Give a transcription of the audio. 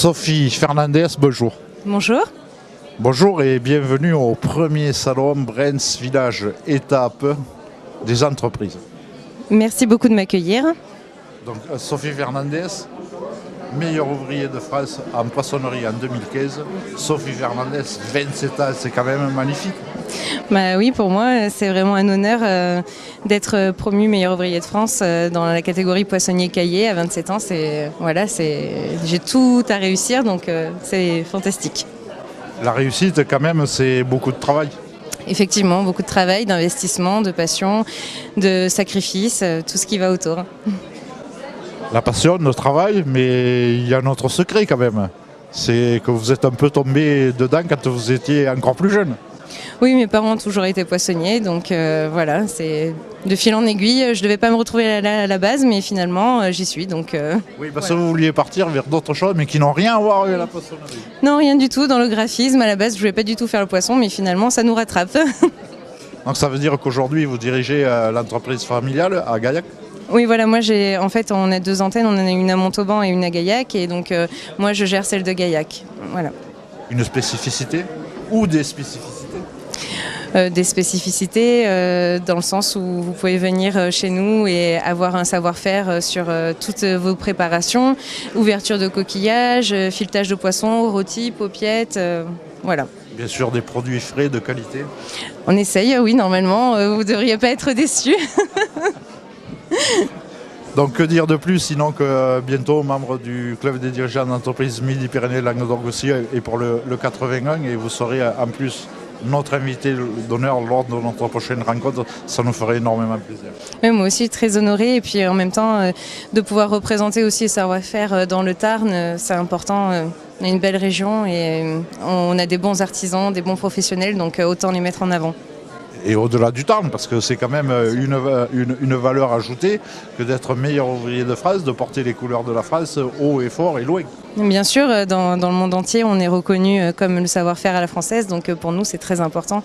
Sophie Fernandez, bonjour. Bonjour. Bonjour et bienvenue au premier salon Brains Village Étape des entreprises. Merci beaucoup de m'accueillir. Donc Sophie Fernandez, meilleure ouvrier de France en poissonnerie en 2015. Sophie Fernandez, 27 ans, c'est quand même magnifique. Bah oui, pour moi, c'est vraiment un honneur d'être promu meilleur ouvrier de France dans la catégorie poissonnier-caillé à 27 ans. J'ai tout à réussir, donc c'est fantastique. La réussite, quand même, c'est beaucoup de travail. Effectivement, beaucoup de travail, d'investissement, de passion, de sacrifice, tout ce qui va autour. La passion, le travail, mais il y a un autre secret quand même. C'est que vous êtes un peu tombé dedans quand vous étiez encore plus jeune. Oui, mes parents ont toujours été poissonniers, donc voilà, c'est de fil en aiguille. Je ne devais pas me retrouver à la base, mais finalement, j'y suis. Donc, oui, parce voilà. que vous vouliez partir vers d'autres choses, mais qui n'ont rien à voir avec la poissonnerie. Non, rien du tout. Dans le graphisme, à la base, je ne voulais pas du tout faire le poisson, mais finalement, ça nous rattrape. Donc ça veut dire qu'aujourd'hui, vous dirigez l'entreprise familiale à Gaillac? Oui, voilà, moi, en fait, on a deux antennes, on en a une à Montauban et une à Gaillac, et donc moi, je gère celle de Gaillac. Voilà. Une spécificité ou des spécificités? Des spécificités dans le sens où vous pouvez venir chez nous et avoir un savoir-faire sur toutes vos préparations, ouverture de coquillages, filetage de poissons, rôti, paupiettes, voilà. Bien sûr, des produits frais de qualité. On essaye, oui, normalement, vous ne devriez pas être déçus. Donc que dire de plus sinon que bientôt membre du club des dirigeants d'entreprise Midi-Pyrénées Languedoc-Roussillon et pour le 81 et vous serez en plus notre invité d'honneur lors de notre prochaine rencontre, ça nous ferait énormément plaisir. Oui, moi aussi très honorée et puis en même temps de pouvoir représenter aussi le savoir-faire dans le Tarn, c'est important. On a une belle région et on a des bons artisans, des bons professionnels, donc autant les mettre en avant. Et au-delà du Tarn, parce que c'est quand même une valeur ajoutée que d'être meilleur ouvrier de France, de porter les couleurs de la France haut et fort et loin. Bien sûr, dans le monde entier, on est reconnu comme le savoir-faire à la française, donc pour nous, c'est très important.